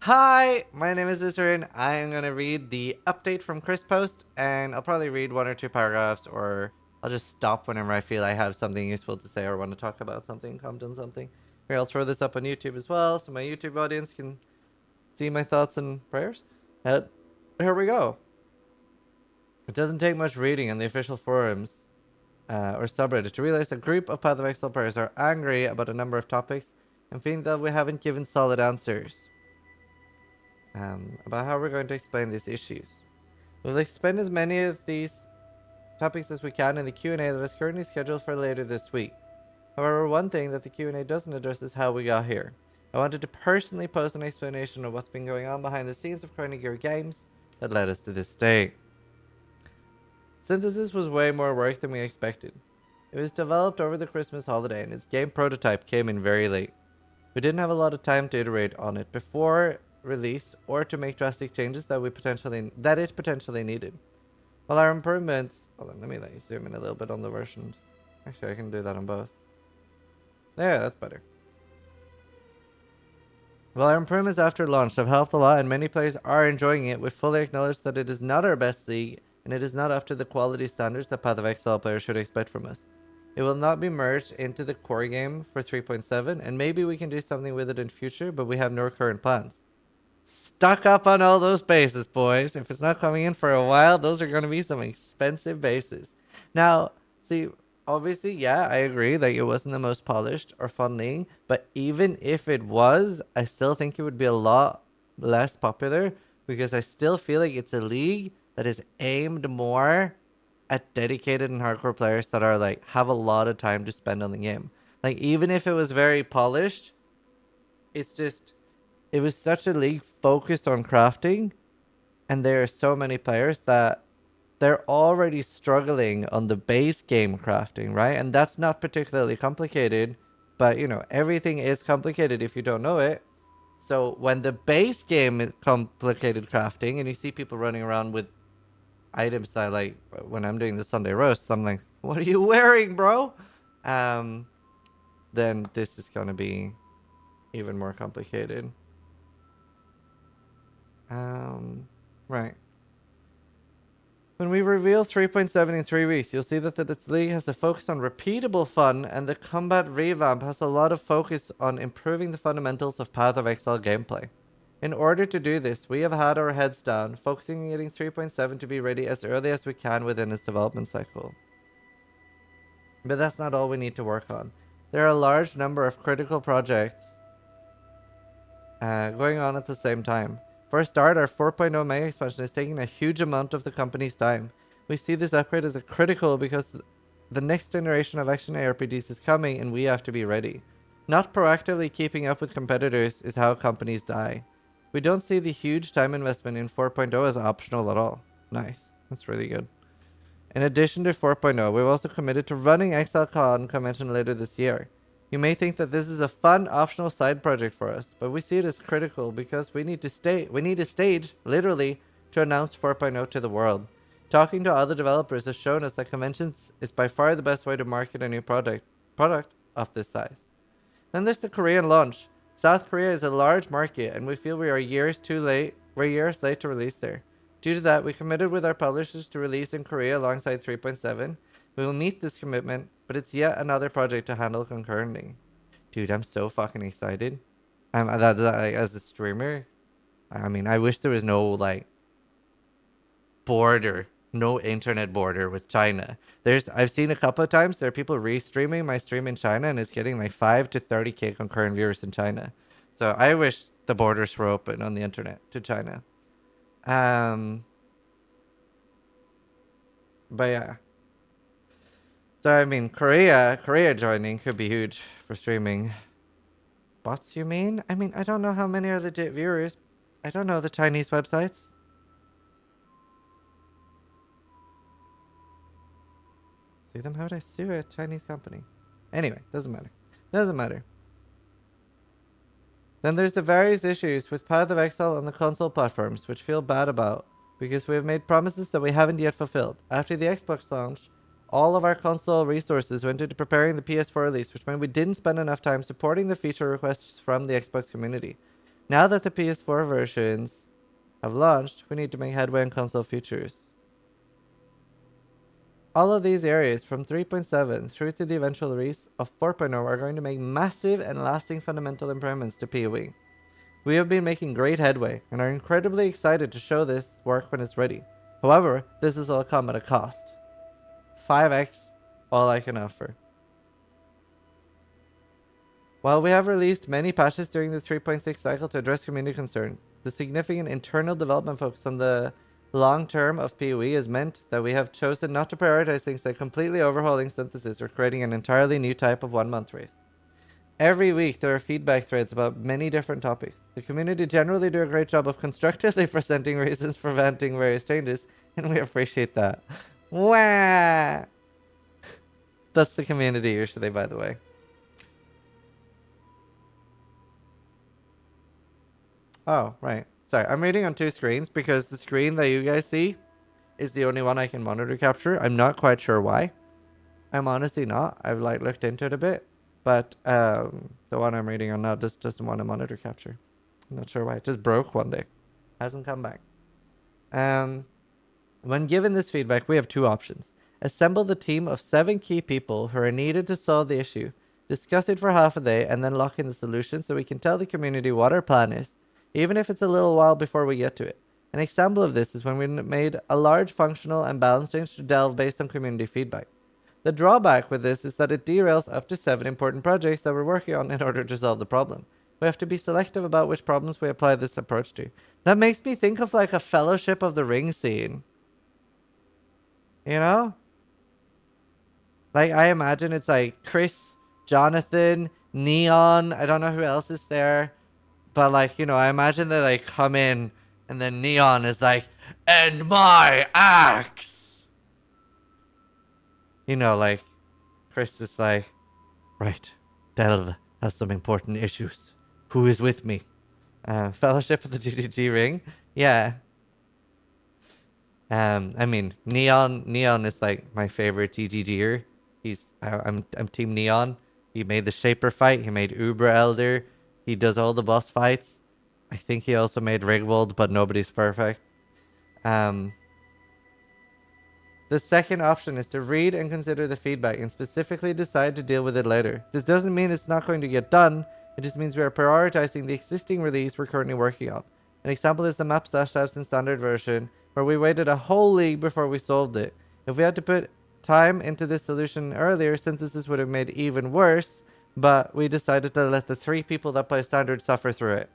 Hi, my name is Zizaran. I am going to read the update from Chris Post, and I'll probably read one or two paragraphs, or I'll just stop whenever I feel I have something useful to say or want to talk about something, comment on something. Here, I'll throw this up on YouTube as well, so my YouTube audience can see my thoughts and prayers. Here we go. It doesn't take much reading on the official forums or subreddit to realize a group of Path of Exile players are angry about a number of topics and think that we haven't given solid answers about how we're going to explain these issues. We'll explain as many of these topics as we can in the Q&A that is currently scheduled for later this week. However, one thing that the Q&A doesn't address is how we got here. I wanted to personally post an explanation of what's been going on behind the scenes of Chrono Gear games that led us to this state. Synthesis was way more work than we expected. It was developed over the Christmas holiday and its game prototype came in very late. We didn't have a lot of time to iterate on it before release or to make drastic changes that it potentially needed. While our improvements, hold on, let me zoom in a little bit on the versions. Actually, I can do that on both. There, that's better. While our improvements after launch have helped a lot and many players are enjoying it, we fully acknowledge that it is not our best league and it is not up to the quality standards that Path of Exile players should expect from us. It will not be merged into the core game for 3.7 and maybe we can do something with it in future, but we have no current plans. Stock up on all those bases, boys. If it's not coming in for a while, those are going to be some expensive bases. Now, see, obviously, yeah, I agree that it wasn't the most polished or fun league, but even if it was, I still think it would be a lot less popular because I still feel like it's a league that is aimed more at dedicated and hardcore players that are like have a lot of time to spend on the game. Like even if it was very polished, it's just it was such a league focused on crafting, and there are so many players that they're already struggling on the base game crafting, right? And that's not particularly complicated, but you know, everything is complicated if you don't know it. So when the base game is complicated crafting and you see people running around with items that like when I'm doing the Sunday roast, I'm like, what are you wearing, bro? Um, then this is gonna be even more complicated. Right. When we reveal 3.7 in 3 weeks, you'll see that its league has a focus on repeatable fun, and the combat revamp has a lot of focus on improving the fundamentals of Path of Exile gameplay. In order to do this, we have had our heads down, focusing on getting 3.7 to be ready as early as we can within its development cycle. But that's not all we need to work on. There are a large number of critical projects going on at the same time. For a start, our 4.0 mega expansion is taking a huge amount of the company's time. We see this upgrade as a critical because the next generation of action ARPGs is coming and we have to be ready. Not proactively keeping up with competitors is how companies die. We don't see the huge time investment in 4.0 as optional at all. Nice. That's really good. In addition to 4.0, we've also committed to running ExileCon convention later this year. You may think that this is a fun optional side project for us, but we see it as critical because we need a stage, literally, to announce 4.0 to the world. Talking to other developers has shown us that conventions is by far the best way to market a new product of this size. Then there's the Korean launch. South Korea is a large market and we feel we are years late to release there. Due to that, we committed with our publishers to release in Korea alongside 3.7. We will meet this commitment, but it's yet another project to handle concurrently. Dude, I'm so fucking excited. As a streamer, I mean, I wish there was no like border, no internet border with China. I've seen a couple of times there are people restreaming my stream in China, and it's getting like 5 to 30K concurrent viewers in China. So I wish the borders were open on the internet to China. But yeah. So I mean, Korea joining could be huge for streaming. Bots, you mean? I mean, I don't know how many are legit viewers. I don't know the Chinese websites. Sue them? How would I sue a Chinese company? Anyway, doesn't matter. Doesn't matter. Then there's the various issues with Path of Exile on the console platforms, which feel bad about, because we have made promises that we haven't yet fulfilled. After the Xbox launch, all of our console resources went into preparing the PS4 release, which meant we didn't spend enough time supporting the feature requests from the Xbox community. Now that the PS4 versions have launched, we need to make headway on console features. All of these areas from 3.7 through to the eventual release of 4.0 are going to make massive and lasting fundamental improvements to PoE. We have been making great headway and are incredibly excited to show this work when it's ready. However, this is all come at a cost. 5x, all I can offer. While we have released many patches during the 3.6 cycle to address community concern, the significant internal development focus on the long term of PoE has meant that we have chosen not to prioritize things like completely overhauling synthesis or creating an entirely new type of 1-month race. Every week there are feedback threads about many different topics. The community generally do a great job of constructively presenting reasons for preventing various changes, and we appreciate that. Wah! That's the community usually, by the way. Oh, right. Sorry, I'm reading on two screens because the screen that you guys see is the only one I can monitor capture. I'm not quite sure why. I'm honestly not. I've looked into it a bit, but the one I'm reading on now just doesn't want to monitor capture. I'm not sure why. It just broke one day. Hasn't come back. When given this feedback, we have two options. Assemble the team of 7 key people who are needed to solve the issue, discuss it for half a day, and then lock in the solution so we can tell the community what our plan is, even if it's a little while before we get to it. An example of this is when we made a large functional and balance change to Delve based on community feedback. The drawback with this is that it derails up to 7 important projects that we're working on in order to solve the problem. We have to be selective about which problems we apply this approach to. That makes me think of like a Fellowship of the Ring scene. You know? Like, I imagine it's like Chris, Jonathan, Neon. I don't know who else is there. But, like, you know, I imagine they, like, come in and then Neon is like, and my axe! You know, like, Chris is like, right, Delve has some important issues. Who is with me? Fellowship of the GGG Ring? Yeah. I mean, Neon is like my favorite GGGer. I'm Team Neon. He made the Shaper fight. He made Uber Elder. He does all the boss fights. I think he also made Rigwald, but nobody's perfect. The second option is to read and consider the feedback and specifically decide to deal with it later. This doesn't mean it's not going to get done. It just means we are prioritizing the existing release we're currently working on. An example is the map slash tabs in standard version, where we waited a whole league before we solved it. If we had to put time into this solution earlier, synthesis would have made it even worse, but we decided to let the 3 people that play standard suffer through it.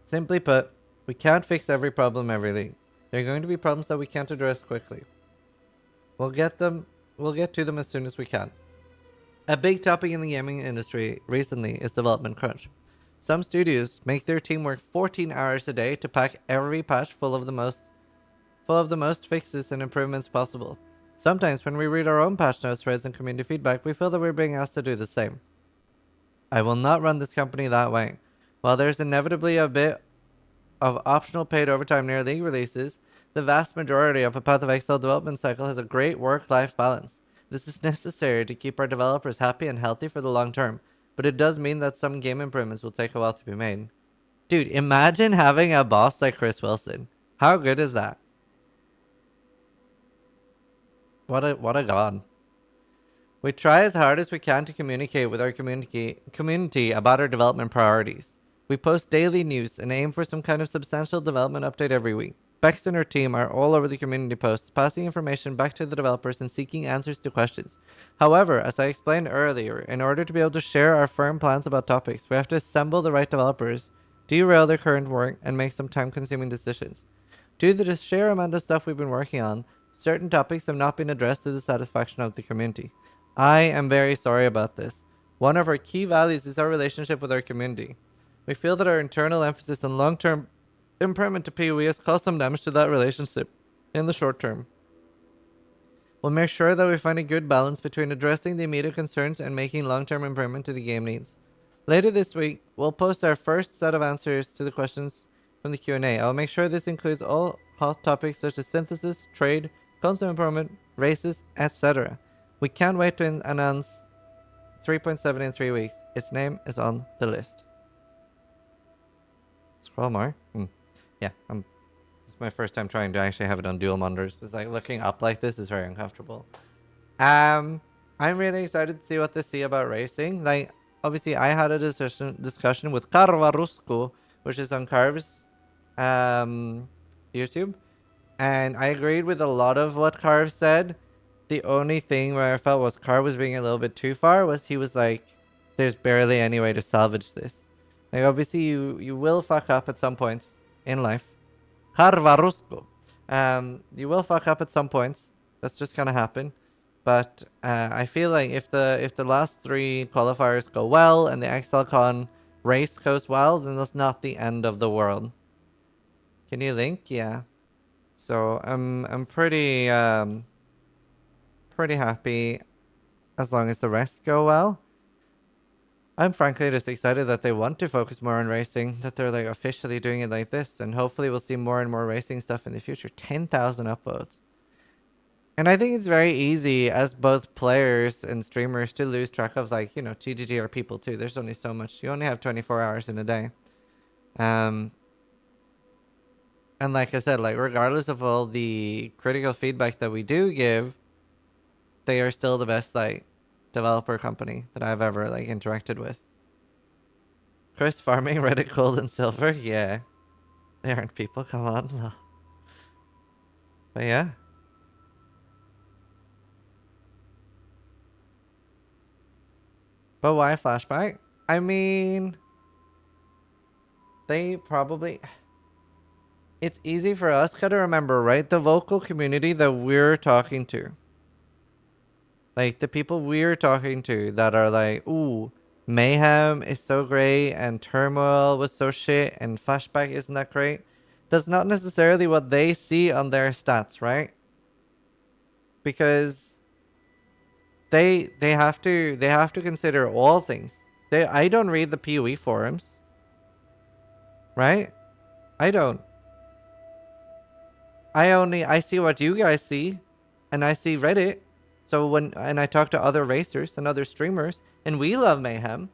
Simply put, we can't fix every problem every league. There are going to be problems that we can't address quickly. We'll get to them as soon as we can. A big topic in the gaming industry recently is development crunch. Some studios make their team work 14 hours a day to pack every patch full of the most fixes and improvements possible. Sometimes when we read our own patch notes, threads, and community feedback, we feel that we're being asked to do the same. I will not run this company that way. While there's inevitably a bit of optional paid overtime near league releases, the vast majority of a Path of Exile development cycle has a great work-life balance. This is necessary to keep our developers happy and healthy for the long term, but it does mean that some game improvements will take a while to be made. Dude, imagine having a boss like Chris Wilson. How good is that? What a god. We try as hard as we can to communicate with our community about our development priorities. We post daily news and aim for some kind of substantial development update every week. Bex and her team are all over the community posts, passing information back to the developers and seeking answers to questions. However, as I explained earlier, in order to be able to share our firm plans about topics, we have to assemble the right developers, derail their current work, and make some time-consuming decisions. Due to the sheer amount of stuff we've been working on, certain topics have not been addressed to the satisfaction of the community. I am very sorry about this. One of our key values is our relationship with our community. We feel that our internal emphasis on long-term improvement to PoE has caused some damage to that relationship in the short term. We'll make sure that we find a good balance between addressing the immediate concerns and making long-term improvement to the game needs. Later this week, we'll post our first set of answers to the questions from the Q&A. I'll make sure this includes all hot topics such as synthesis, trade, constant improvement, races, etc. We can't wait to announce 3.7 in 3 weeks. Its name is on the list. Scroll more. Yeah, it's my first time trying to actually have it on dual monitors. Just like looking up like this is very uncomfortable. I'm really excited to see what they see about racing. Like, obviously, I had a discussion with Carvarusco, which is on Carv's YouTube, and I agreed with a lot of what Carv said. The only thing where I felt was Carv was being a little bit too far was he was like, "There's barely any way to salvage this." Like, obviously, you will fuck up at some points in life. Carvarusco. You will fuck up at some points. That's just gonna happen. But I feel like if the last 3 qualifiers go well and the ExileCon race goes well, then that's not the end of the world. Can you link? Yeah. So I'm pretty happy as long as the rest go well. I'm frankly just excited that they want to focus more on racing, that they're like officially doing it like this, and hopefully we'll see more and more racing stuff in the future. 10,000 upvotes. And I think it's very easy as both players and streamers to lose track of, like, you know, GGG are people too. There's only so much. You only have 24 hours in a day. And like I said, like, regardless of all the critical feedback that we do give, they are still the best, like, developer company that I've ever, like, interacted with. Chris farming Reddit gold and silver? Yeah. They aren't people, come on. But yeah. But why flashback? I mean, they probably... It's easy for us to remember, right? The vocal community that we're talking to. Like, the people we're talking to that are like, ooh, Mayhem is so great and Turmoil was so shit and Flashback isn't that great. That's not necessarily what they see on their stats, right? Because they have to consider all things. I don't read the PoE forums. Right? I don't. I see what you guys see, and I see Reddit. So and I talk to other racers and other streamers, and we love Mayhem.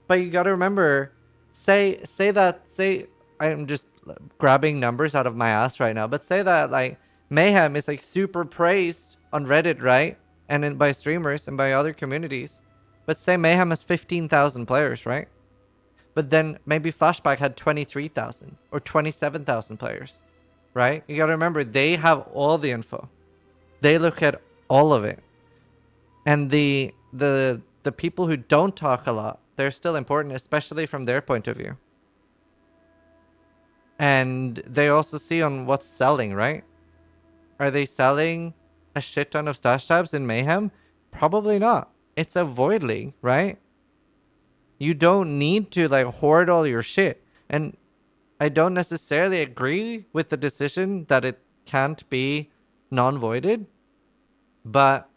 But you gotta remember, say I'm just grabbing numbers out of my ass right now, but say that like Mayhem is like super praised on Reddit, right? And by streamers and by other communities. But say Mayhem has 15,000 players, right? But then maybe Flashback had 23,000 or 27,000 players, right? You gotta remember, they have all the info. They look at all of it. And the people who don't talk a lot, they're still important, especially from their point of view. And they also see on what's selling, right? Are they selling a shit ton of stash tabs in Mayhem? Probably not. It's a void league, right? You don't need to like hoard all your shit. And I don't necessarily agree with the decision that it can't be non-voided. But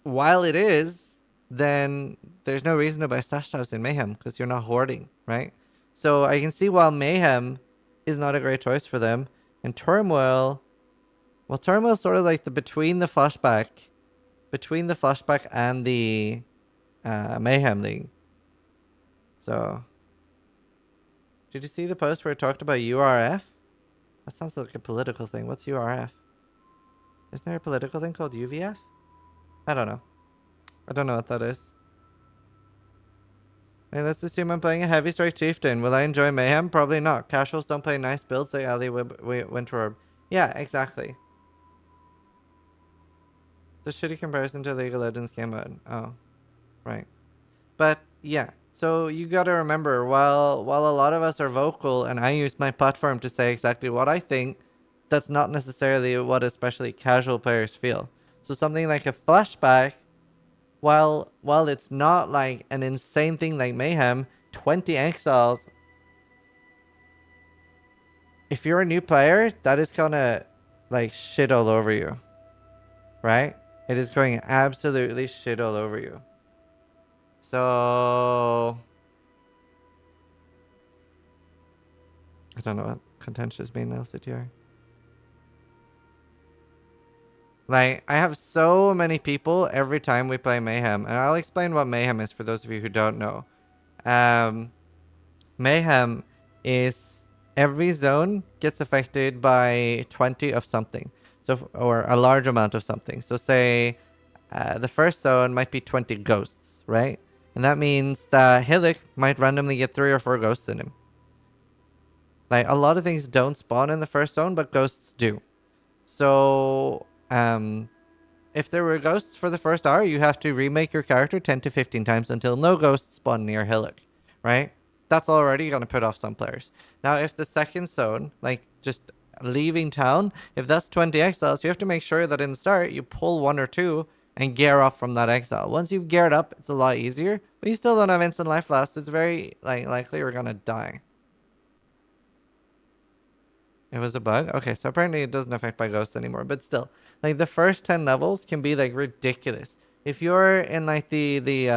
while it is, then there's no reason to buy stash tabs in Mayhem because you're not hoarding, right? So I can see while Mayhem is not a great choice for them, and Turmoil, well, Turmoil's sort of like the between the flashback and the Mayhem League. So, did you see the post where it talked about URF? That sounds like a political thing. What's URF? Isn't there a political thing called UVF? I don't know. I don't know what that is. Hey, let's assume I'm playing a Heavy Strike Chieftain. Will I enjoy Mayhem? Probably not. Casuals don't play nice builds like Ali Winter Orb. Yeah, exactly. The shitty comparison to League of Legends came out. Oh, right. But yeah, so you gotta remember, while a lot of us are vocal, and I use my platform to say exactly what I think, that's not necessarily what especially casual players feel. So something like a flashback, while it's not like an insane thing like Mayhem, 20 exiles. If you're a new player, that is gonna like shit all over you, right? It is going absolutely shit all over you. So I don't know what contentious mean LCTR. Like, I have so many people every time we play Mayhem, and I'll explain what Mayhem is for those of you who don't know. Um, Mayhem is every zone gets affected by 20 of something. So, or a large amount of something. So say the first zone might be 20 ghosts, right? And that means that Hillock might randomly get 3 or 4 ghosts in him. Like, a lot of things don't spawn in the first zone, but ghosts do. So, if there were ghosts for the first hour, you have to remake your character 10 to 15 times until no ghosts spawn near Hillock, right? That's already going to put off some players. Now, if the second zone, like just leaving town, if that's 20 exiles, you have to make sure that in the start you pull 1 or 2 and gear up from that exile. Once you've geared up, it's a lot easier, but you still don't have instant life loss. So it's very likely you're going to die. It was a bug? Okay, so apparently it doesn't affect by ghosts anymore, but still. Like the first 10 levels can be like ridiculous. If you're in like the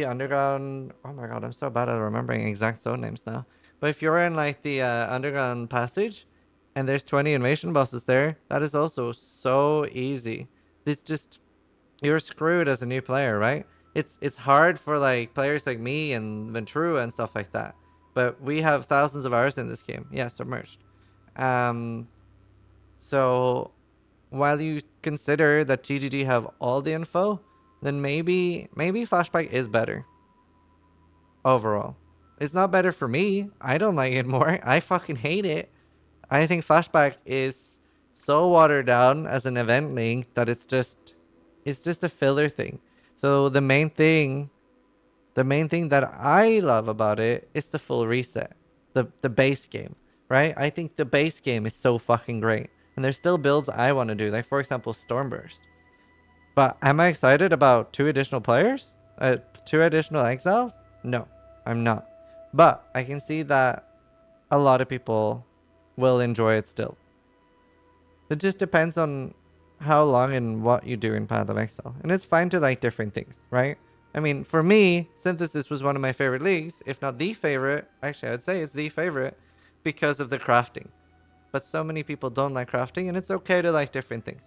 underground, oh my god, I'm so bad at remembering exact zone names now. But if you're in like the underground passage and there's 20 invasion bosses there, that is also so easy. It's just you're screwed as a new player, right? It's hard for like players like me and Ventura and stuff like that. But we have thousands of hours in this game. Yeah, submerged. Um, so while you consider that GGG have all the info, then maybe Flashback is better overall. It's not better for me. I don't like it more. I fucking hate it. I think Flashback is so watered down as an event link that it's just a filler thing. So the main thing that I love about it is the full reset. The base game, right? I think the base game is so fucking great. And there's still builds I want to do, like for example Stormburst. But am I excited about 2 additional players? 2 additional exiles? No, I'm not. But I can see that a lot of people will enjoy it still. It just depends on how long and what you do in Path of Exile. And it's fine to like different things, right? I mean, for me, Synthesis was one of my favorite leagues, if not the favorite. Actually, I'd say it's the favorite because of the crafting. But so many people don't like crafting, and it's okay to like different things.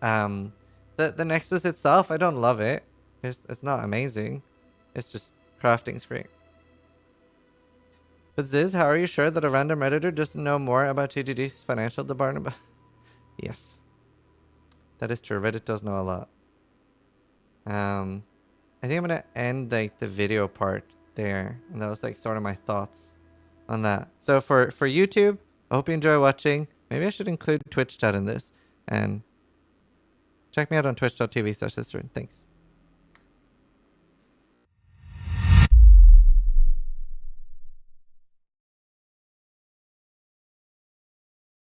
Um, the Nexus itself, I don't love it. It's not amazing. It's just crafting's great. But Ziz, how are you sure that a random Redditor doesn't know more about TGG's financial department? Yes. That is true. Reddit does know a lot. I think I'm gonna end like the video part there. And that was like sort of my thoughts on that. So for YouTube, I hope you enjoy watching. Maybe I should include Twitch chat in this. And check me out on twitch.tv/Zizaran. Thanks.